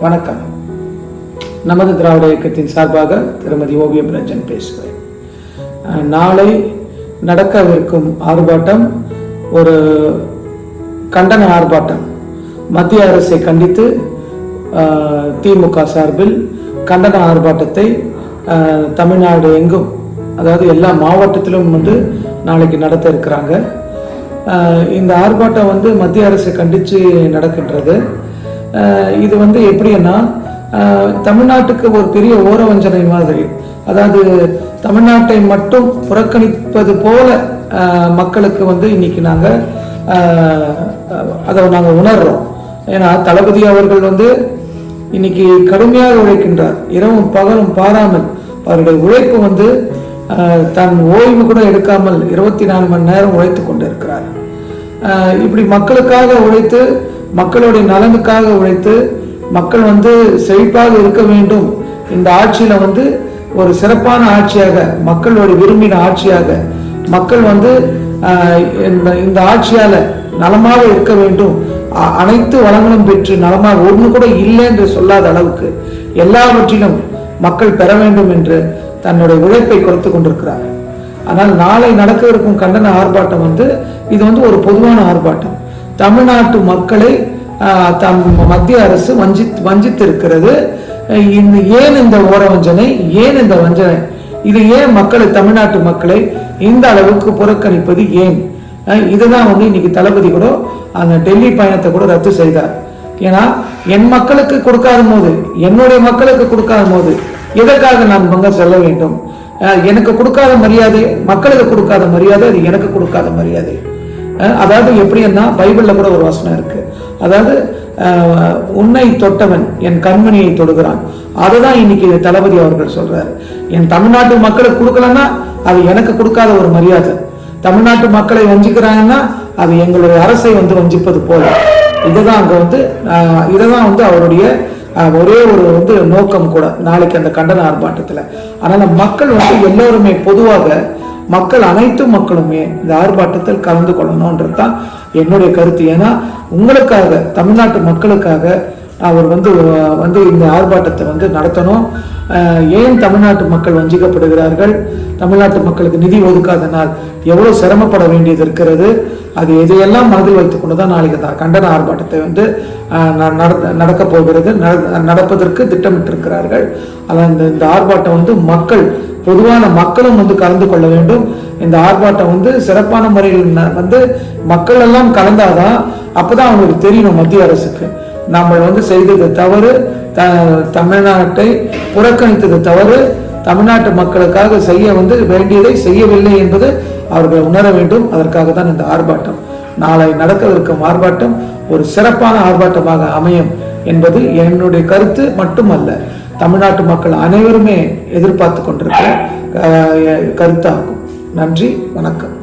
வணக்கம். நமது திராவிட இயக்கத்தின் சார்பாக திருமதி ஓவியம் ரஞ்சன் பேசுகிறேன். நாளை நடக்கவிருக்கும் ஆர்ப்பாட்டம் ஒரு கண்டன ஆர்ப்பாட்டம். மத்திய அரசை கண்டித்து திமுக சார்பில் கண்டன ஆர்ப்பாட்டத்தை தமிழ்நாடு எங்கும், அதாவது எல்லா மாவட்டத்திலும் நாளைக்கு நடத்த இருக்கிறாங்க. இந்த ஆர்ப்பாட்டம் மத்திய அரசை கண்டித்து நடக்கின்றது. இது எப்படின்னா, தமிழ்நாட்டுக்கு ஒரு பெரிய ஓரவஞ்சனை மாதிரி, அதாவது தமிழ்நாட்டை மட்டும் புறக்கணிப்பது போல மக்களுக்கு இன்னைக்கு நாங்கள் அதை உணர்றோம். ஏன்னா தளபதி அவர்கள் இன்னைக்கு கடுமையாக உழைக்கின்றார். இரவும் பகலும் பாராமல் அவருடைய உழைப்பு தன் ஓய்வு கூட எடுக்காமல் 24 மணி நேரம் உழைத்து கொண்டு இருக்கிறார். இப்படி மக்களுக்காக உழைத்து, மக்களுடைய நலனுக்காக உழைத்து, மக்கள் செழிப்பாக இருக்க வேண்டும், இந்த ஆட்சியில ஒரு சிறப்பான ஆட்சியாக, மக்களோட விரும்பின ஆட்சியாக, மக்கள் இந்த ஆட்சியால நலமாக இருக்க வேண்டும், அனைத்து வளங்களும் பெற்று நலமாக ஒன்று கூட இல்லை என்று சொல்லாத அளவுக்கு எல்லாவற்றிலும் மக்கள் பெற வேண்டும் என்று தன்னுடைய உழைப்பை கொடுத்து கொண்டிருக்கிறார். ஆனால் நாளை நடக்க இருக்கும் கண்டன ஆர்ப்பாட்டம் இது ஒரு பொதுவான ஆர்ப்பாட்டம். தமிழ்நாட்டு மக்களை மத்திய அரசு வஞ்சித்து இருக்கிறது. ஏன் இந்த ஓரவஞ்சனை, ஏன் இந்த வஞ்சனை, இது ஏன் தமிழ்நாட்டு மக்களை இந்த அளவுக்கு புறக்கணிப்பது ஏன்? இதுதான் இன்னைக்கு தளபதி கூட அந்த டெல்லி பயணத்தை கூட ரத்து செய்தார். ஏன்னா என் மக்களுக்கு கொடுக்காத போது, என்னுடைய மக்களுக்கு கொடுக்காத போது எதற்காக நான் செல்ல வேண்டும்? எனக்கு கொடுக்காத மரியாதை, மக்களுக்கு கொடுக்காத மரியாதை, அது எனக்கு கொடுக்காத மரியாதை. அதாவது எப்படின்னா, பைபிள்ல கூட ஒரு வசனம் இருக்கு. அதாவது உன்னை தொட்டவன் என் கண்மணியை தொடுகிறான். அதுதான் இன்னைக்கு தளபதி அவர்கள் சொல்றாரு. என் தமிழ்நாட்டு மக்களுக்கு கொடுக்கலன்னா அது எனக்கு கொடுக்காத ஒரு மரியாதை. தமிழ்நாட்டு மக்களை வஞ்சிக்கிறாங்கன்னா அது எங்களுடைய அரசை வஞ்சிப்பது போல. இதுதான் அங்க இதுதான் அவருடைய ஒரே ஒரு நோக்கம் கூட நாளைக்கு அந்த கண்டன ஆர்ப்பாட்டத்துல. அதனால மக்கள் எல்லோருமே பொதுவாக மக்கள், அனைத்து மக்களுமே இந்த ஆர்ப்பாட்டத்தில் கலந்து கொள்ளணும்ன்றதுதான் என்னுடைய கருத்து. ஏன்னா உங்களுக்காக, தமிழ்நாட்டு மக்களுக்காக அவர் இந்த ஆர்ப்பாட்டத்தை நடத்தணும். ஏன் தமிழ்நாட்டு மக்கள் வஞ்சிக்கப்படுகிறார்கள், தமிழ்நாட்டு மக்களுக்கு நிதி ஒதுக்காதனால் எவ்வளவு சிரமப்பட வேண்டியது இருக்கிறது, அது எதையெல்லாம் மனதில் வைத்துக் கொண்டுதான் நாளைக்கு கண்டன ஆர்ப்பாட்டத்தை நடக்க போகிறது, நடப்பதற்கு திட்டமிட்டிருக்கிறார்கள். ஆனால் இந்த ஆர்ப்பாட்டம் மக்கள், பொதுவான மக்களும் கலந்து கொள்ள வேண்டும். இந்த ஆர்ப்பாட்டம் சிறப்பான முறையில் மக்கள் எல்லாம் கலந்தாதான், அப்பதான் அவங்களுக்கு தெரியணும் மத்திய அரசுக்கு நம்ம செய்தது தவறு, தமிழ்நாட்டை புறக்கணித்தது தவறு, தமிழ்நாட்டு மக்களுக்காக செய்ய வேண்டியதை செய்யவில்லை என்பது அவர்கள் உணர வேண்டும். அதற்காக தான் இந்த ஆர்ப்பாட்டம். நாளை நடக்கவிருக்கும் ஆர்ப்பாட்டம் ஒரு சிறப்பான ஆர்ப்பாட்டமாக அமையும் என்பது என்னுடைய கருத்து மட்டுமல்ல, தமிழ்நாட்டு மக்கள் அனைவருமே எதிர்பார்த்து கொண்டிருக்கிற கருத்தாகும். நன்றி, வணக்கம்.